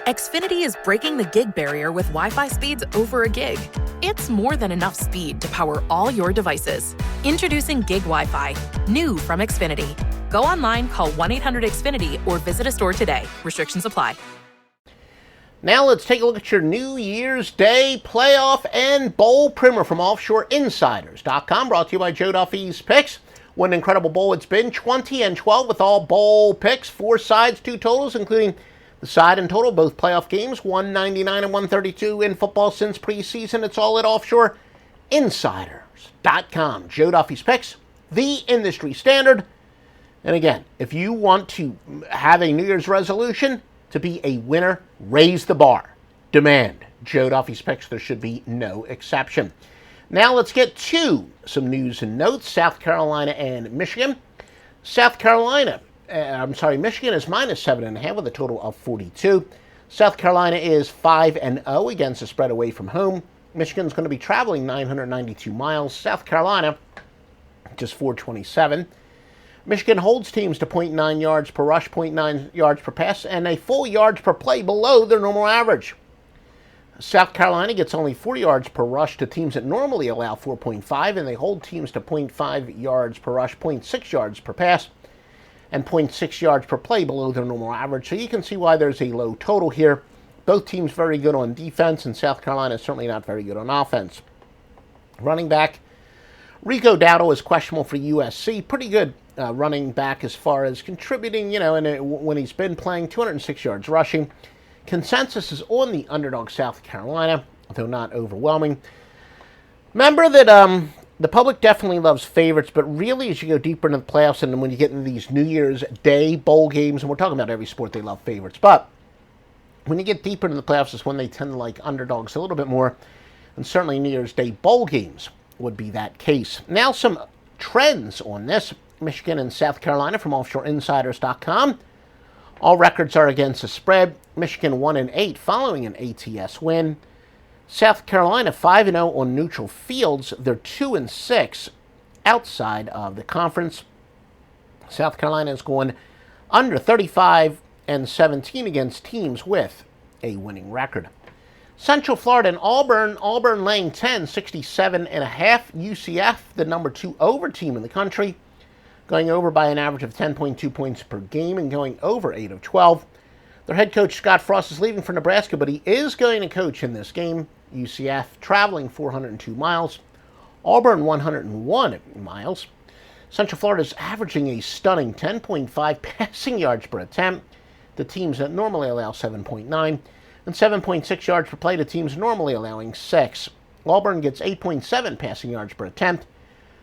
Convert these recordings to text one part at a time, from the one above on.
Xfinity is breaking the gig barrier with Wi-Fi speeds over a gig. It's more than enough speed to power all your devices. Introducing Gig Wi-Fi, new from Xfinity. Go online, call 1-800-XFINITY, or visit a store today. Restrictions apply. Now let's take a look at your New Year's Day playoff and bowl primer from OffshoreInsiders.com, brought to you by Joe Duffy's Picks. What an incredible bowl it's been, 20-12 with all bowl picks, 4 sides, 2 totals, including the side and total, both playoff games, 199 and 132 in football since preseason. It's all at OffshoreInsiders.com. Joe Duffy's Picks, the industry standard. And again, if you want to have a New Year's resolution to be a winner, raise the bar. Demand Joe Duffy's Picks. There should be no exception. Now let's get to some news and notes. South Carolina and Michigan. Michigan is minus 7.5 with a total of 42. South Carolina is 5-0 against the spread away from home. Michigan's going to be traveling 992 miles. South Carolina, just 427. Michigan holds teams to 0.9 yards per rush, 0.9 yards per pass, and a full yards per play below their normal average. South Carolina gets only 4 yards per rush to teams that normally allow 4.5, and they hold teams to 0.5 yards per rush, 0.6 yards per pass, and 0.6 yards per play below their normal average. So you can see why there's a low total here. Both teams very good on defense, and South Carolina is certainly not very good on offense. Running back, Rico Dowdle is questionable for USC. Pretty good running back as far as contributing, when he's been playing, 206 yards rushing. Consensus is on the underdog South Carolina, though not overwhelming. Remember that the public definitely loves favorites, but really as you go deeper into the playoffs and when you get into these New Year's Day bowl games, and we're talking about every sport, they love favorites, but when you get deeper into the playoffs is when they tend to like underdogs a little bit more, and certainly New Year's Day bowl games would be that case. Now some trends on this. Michigan and South Carolina from OffshoreInsiders.com. All records are against the spread. Michigan 1-8 following an ATS win. South Carolina 5-0 on neutral fields. They're 2-6 outside of the conference. South Carolina is going under 35-17 against teams with a winning record. Central Florida and Auburn laying 10, 67.5. UCF, the number 2 over team in the country, going over by an average of 10.2 points per game and going over 8 of 12. Their head coach, Scott Frost, is leaving for Nebraska, but he is going to coach in this game. UCF traveling 402 miles. Auburn 101 miles. Central Florida is averaging a stunning 10.5 passing yards per attempt. The teams that normally allow 7.9. And 7.6 yards per play to teams normally allowing 6. Auburn gets 8.7 passing yards per attempt.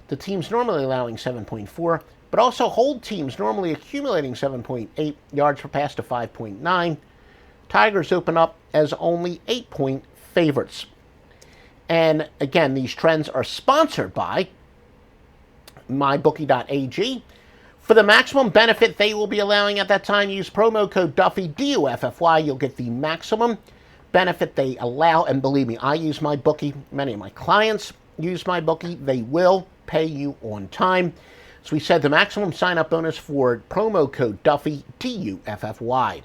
The teams normally allowing 7.4, but also hold teams normally accumulating 7.8 yards per pass to 5.9. Tigers open up as only 8-point favorites. And again, these trends are sponsored by mybookie.ag. For the maximum benefit they will be allowing at that time, use promo code Duffy, D-U-F-F-Y. You'll get the maximum benefit they allow. And believe me, I use MyBookie. Many of my clients use MyBookie. They will pay you on time. So we said the maximum sign-up bonus for promo code Duffy, D-U-F-F-Y.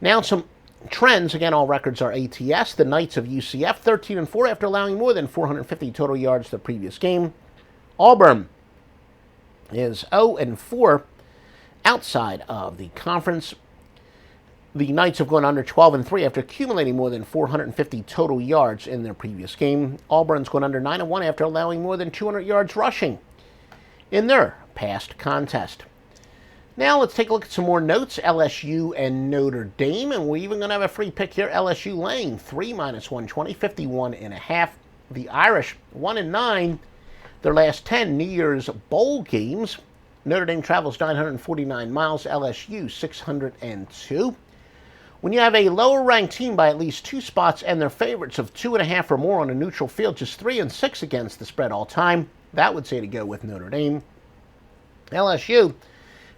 Now some trends. Again, all records are ATS. The Knights of UCF, 13-4 after allowing more than 450 total yards the previous game. Auburn is 0-4 outside of the conference. The Knights have gone under 12-3 after accumulating more than 450 total yards in their previous game. Auburn's gone under 9-1 after allowing more than 200 yards rushing in their past contest. Now let's take a look at some more notes. LSU and Notre Dame, and we're even going to have a free pick here. LSU laying 3 minus 120, 51.5. The Irish 1-9. Their last 10 New Year's bowl games. Notre Dame travels 949 miles. LSU 602. When you have a lower-ranked team by at least 2 spots and their favorites of 2.5 or more on a neutral field, just 3-6 against the spread all time, that would say to go with Notre Dame. LSU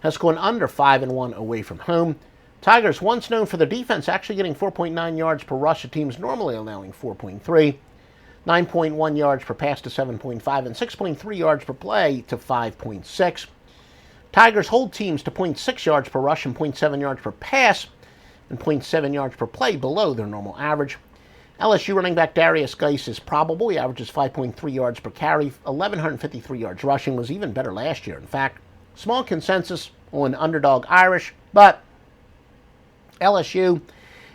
has gone under 5-1 away from home. Tigers, once known for their defense, actually getting 4.9 yards per rush to teams normally allowing 4.3, 9.1 yards per pass to 7.5, and 6.3 yards per play to 5.6. Tigers hold teams to 0.6 yards per rush and 0.7 yards per pass, and 0.7 yards per play below their normal average. LSU running back Darius Geis is probable. He averages 5.3 yards per carry, 1,153 yards rushing, was even better last year. In fact, small consensus on underdog Irish, but LSU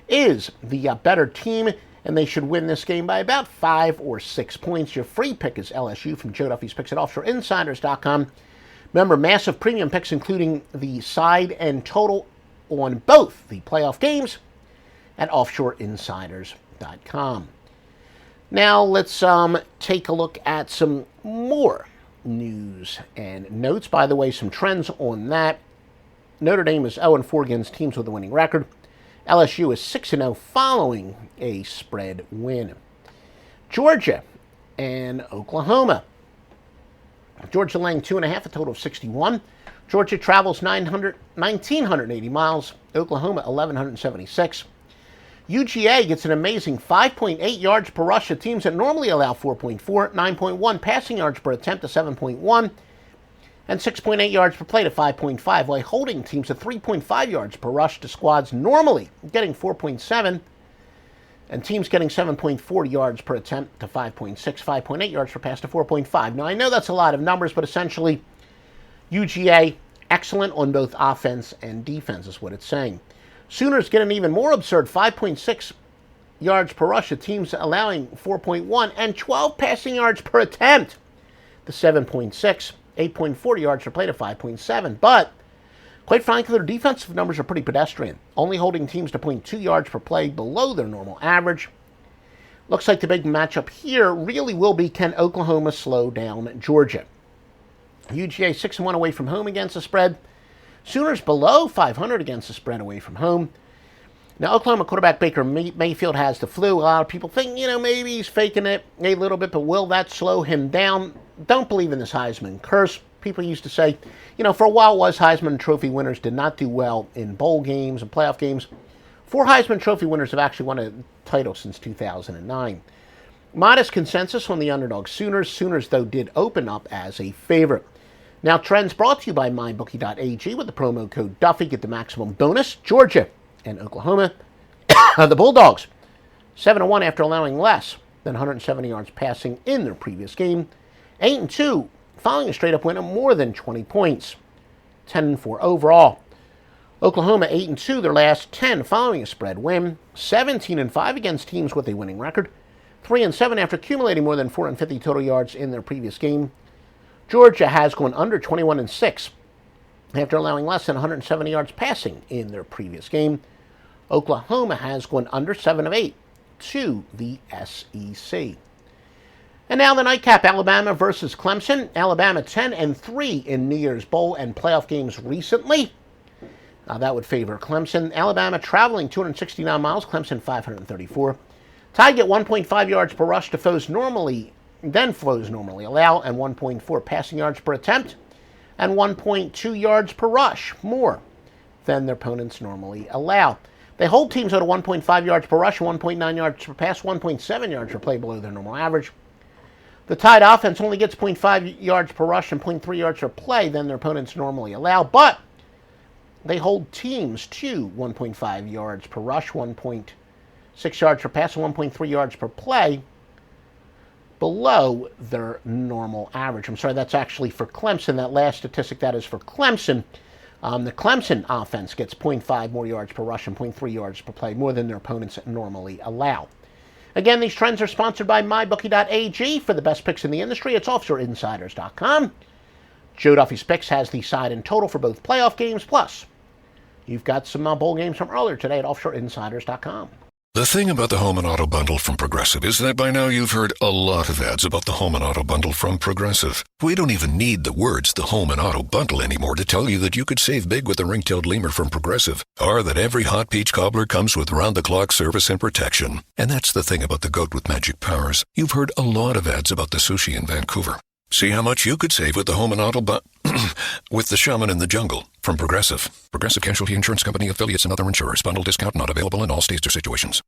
is the better team, and they should win this game by about 5 or 6 points. Your free pick is LSU from Joe Duffy's Picks at OffshoreInsiders.com. Remember, massive premium picks, including the side and total on both the playoff games at OffshoreInsiders.com. Now, let's take a look at some more news and notes. By the way, some trends on that. Notre Dame is 0-4 against teams with a winning record. LSU is 6-0 following a spread win. Georgia and Oklahoma. Georgia laying 2.5, a total of 61. Georgia travels 1,980 miles. Oklahoma, 1,176. UGA gets an amazing 5.8 yards per rush to teams that normally allow 4.4, 9.1 passing yards per attempt to 7.1, and 6.8 yards per play to 5.5, while holding teams to 3.5 yards per rush to squads normally getting 4.7, and teams getting 7.4 yards per attempt to 5.6, 5.8 yards per pass to 4.5. Now, I know that's a lot of numbers, but essentially, UGA, excellent on both offense and defense is what it's saying. Sooners get an even more absurd 5.6 yards per rush to teams allowing 4.1 and 12 passing yards per attempt to 7.6, 8.4 yards per play to 5.7. But, quite frankly, their defensive numbers are pretty pedestrian, only holding teams to 0.2 yards per play below their normal average. Looks like the big matchup here really will be, can Oklahoma slow down Georgia? UGA 6-1 away from home against the spread. Sooners below 500 against the spread away from home. Now, Oklahoma quarterback Baker Mayfield has the flu. A lot of people think, maybe he's faking it a little bit, but will that slow him down? Don't believe in this Heisman curse. People used to say, for a while was Heisman Trophy winners did not do well in bowl games and playoff games. 4 Heisman Trophy winners have actually won a title since 2009. Modest consensus on the underdog Sooners. Sooners, though, did open up as a favorite. Now, trends brought to you by MyBookie.ag with the promo code Duffy. Get the maximum bonus. Georgia and Oklahoma. The Bulldogs, 7-1 after allowing less than 170 yards passing in their previous game. 8-2 following a straight-up win of more than 20 points. 10-4 overall. Oklahoma 8-2 their last 10 following a spread win. 17-5 against teams with a winning record. 3-7 after accumulating more than 450 total yards in their previous game. Georgia has gone under 21-6 after allowing less than 170 yards passing in their previous game. Oklahoma has gone under 7 of 8 to the SEC. And now the nightcap, Alabama versus Clemson. Alabama 10-3 in New Year's Bowl and playoff games recently. That would favor Clemson. Alabama traveling 269 miles, Clemson 534. Tide get 1.5 yards per rush to foes normally allow, and 1.4 passing yards per attempt, and 1.2 yards per rush, more than their opponents normally allow. They hold teams at a 1.5 yards per rush, 1.9 yards per pass, 1.7 yards per play below their normal average. The Tide offense only gets 0.5 yards per rush and 0.3 yards per play than their opponents normally allow, but they hold teams to 1.5 yards per rush, 1.6 yards per pass, and 1.3 yards per play below their normal average. I'm sorry, that's actually for Clemson. That last statistic, that is for Clemson. The Clemson offense gets 0.5 more yards per rush and 0.3 yards per play, more than their opponents normally allow. Again, these trends are sponsored by MyBookie.ag. For the best picks in the industry, it's OffshoreInsiders.com. Joe Duffy's Picks has the side and total for both playoff games, plus you've got some bowl games from earlier today at OffshoreInsiders.com. The thing about the Home and Auto Bundle from Progressive is that by now you've heard a lot of ads about the Home and Auto Bundle from Progressive. We don't even need the words the Home and Auto Bundle anymore to tell you that you could save big with the ring-tailed lemur from Progressive, or that every hot peach cobbler comes with round-the-clock service and protection. And that's the thing about the goat with magic powers. You've heard a lot of ads about the sushi in Vancouver. See how much you could save with the Home and Auto with the Shaman in the Jungle from Progressive. Progressive Casualty Insurance Company, affiliates, and other insurers. Bundle discount not available in all states or situations.